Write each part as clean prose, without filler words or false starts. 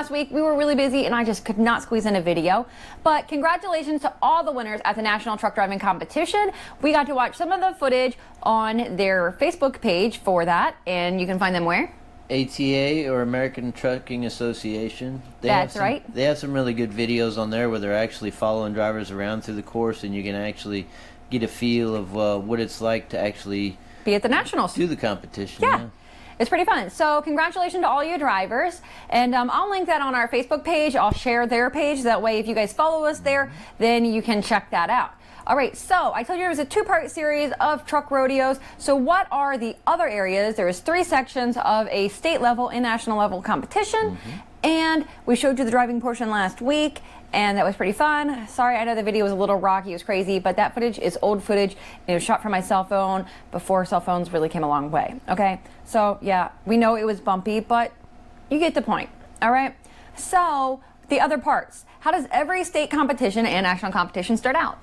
last week. We were really busy and I just could not squeeze in a video. But congratulations to all the winners at the National Truck Driving Competition. We got to watch some of the footage on their Facebook page for that, and you can find them where? ATA, or American Trucking Association. That's right. They have some really good videos on there where they're actually following drivers around through the course, and you can actually get a feel of what it's like to actually be at the Nationals. Do the competition. Yeah. It's pretty fun. So congratulations to all you drivers. And I'll link that on our Facebook page. I'll share their page. That way, if you guys follow us there, then you can check that out. All right, so I told you it was a two-part series of truck rodeos. So what are the other areas? There's 3 sections of a state level and national level competition. And we showed you the driving portion last week, and that was pretty fun. Sorry, I know the video was a little rocky, it was crazy, but that footage is old footage. It was shot from my cell phone before cell phones really came a long way, okay? So yeah, we know it was bumpy, but you get the point, all right? So the other parts, how does every state competition and national competition start out?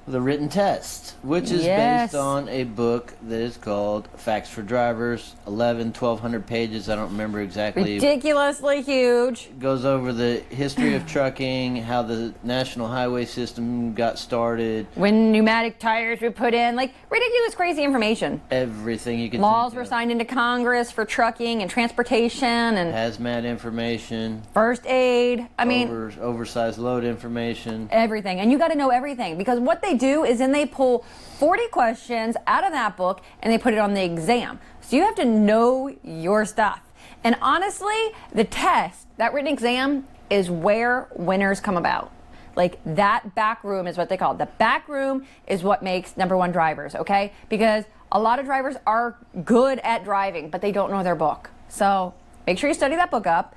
The written test, which is based on a book that is called Facts for Drivers, 1,200 pages. I don't remember exactly. Ridiculously huge. It goes over the history of trucking, how the national highway system got started. When pneumatic tires were put in, like ridiculous, crazy information. Everything you can Laws think were of. signed into Congress for trucking and transportation and hazmat information. First aid. I mean, oversized load information. Everything. And you got to know everything, because what they do is then they pull 40 questions out of that book and they put it on the exam. So you have to know your stuff. And honestly, the test, that written exam, is where winners come about. Like, that back room is what they call it. The back room is what makes #1 drivers, okay? Because a lot of drivers are good at driving, but they don't know their book. So make sure you study that book up.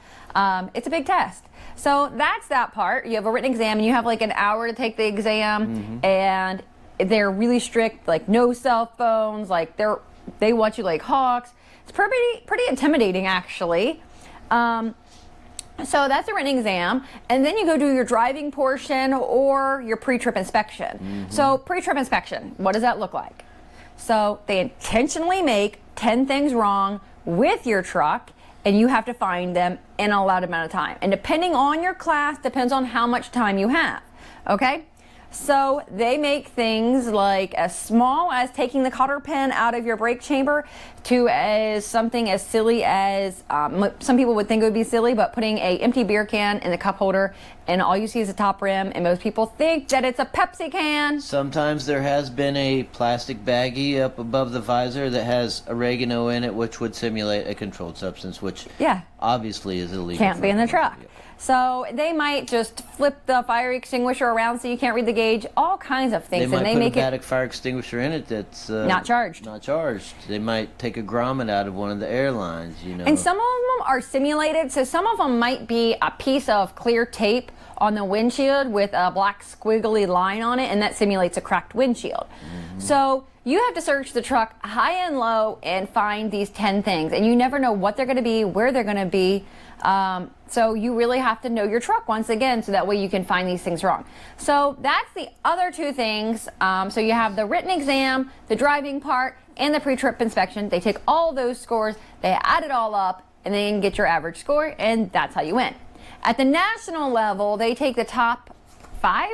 It's a big test. So that's that part. You have a written exam and you have like an hour to take the exam, and they're really strict, like no cell phones, like they watch you like hawks. It's pretty intimidating, actually. So that's a written exam, and then you go do your driving portion or your pre-trip inspection. So pre-trip inspection, what does that look like? So they intentionally make 10 things wrong with your truck, and you have to find them in a allotted amount of time. And depending on your class, depends on how much time you have, okay? So they make things like as small as taking the cotter pin out of your brake chamber to as something as silly as, some people would think it would be silly, but putting a empty beer can in the cup holder and all you see is the top rim, and most people think that it's a Pepsi can. Sometimes there has been a plastic baggie up above the visor that has oregano in it, which would simulate a controlled substance, which obviously is illegal. Can't be in the truck. So they might just flip the fire extinguisher around so you can't read the gauge, all kinds of things. They might put make a Vadic fire extinguisher in it that's not charged. Not charged. They might take a grommet out of one of the airlines, you know. And some of them are simulated, so some of them might be a piece of clear tape on the windshield with a black squiggly line on it, and that simulates a cracked windshield. So you have to search the truck high and low and find these 10 things, and you never know what they're going to be, where they're going to be. So you really have to know your truck once again, so that way you can find these things wrong. So that's the other 2 things. So you have the written exam, the driving part, and the pre-trip inspection. They take all those scores, they add it all up, and then get your average score, and that's how you win. At the national level, they take the top 5?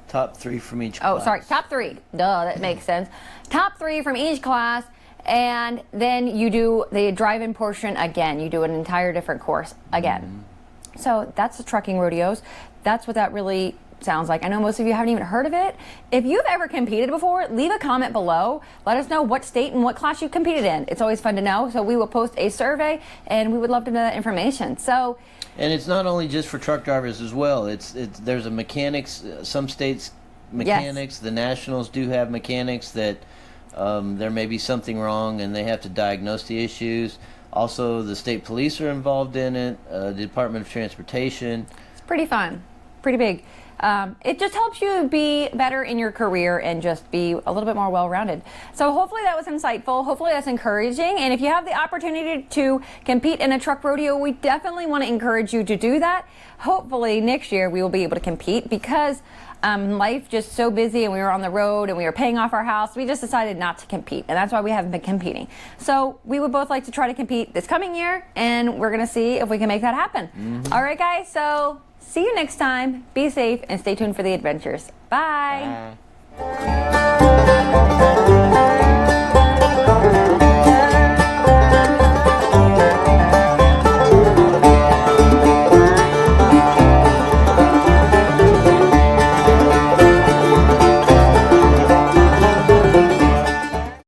Top 3 from each class. Oh, sorry, top 3. Duh, that makes sense. Top 3 from each class, and then you do the drive-in portion again. You do an entire different course again. So that's the trucking rodeos. That's what that really sounds like. I know most of you haven't even heard of it. If you've ever competed before, leave a comment below. Let us know what state and what class you competed in. It's always fun to know. So we will post a survey, and we would love to know that information. So, and it's not only just for truck drivers as well. There's a mechanics. Some states mechanics. The nationals do have mechanics that there may be something wrong, and they have to diagnose the issues. Also, the state police are involved in it. The Department of Transportation. It's pretty fun. pretty big. It just helps you be better in your career and just be a little bit more well-rounded. So hopefully that was insightful. Hopefully that's encouraging. And if you have the opportunity to compete in a truck rodeo, we definitely want to encourage you to do that. Hopefully next year we will be able to compete because life just so busy and we were on the road and we were paying off our house. We just decided not to compete, and that's why we haven't been competing. So we would both like to try to compete this coming year, and we're going to see if we can make that happen. All right, guys. So see you next time. Be safe and stay tuned for the adventures. Bye. Bye.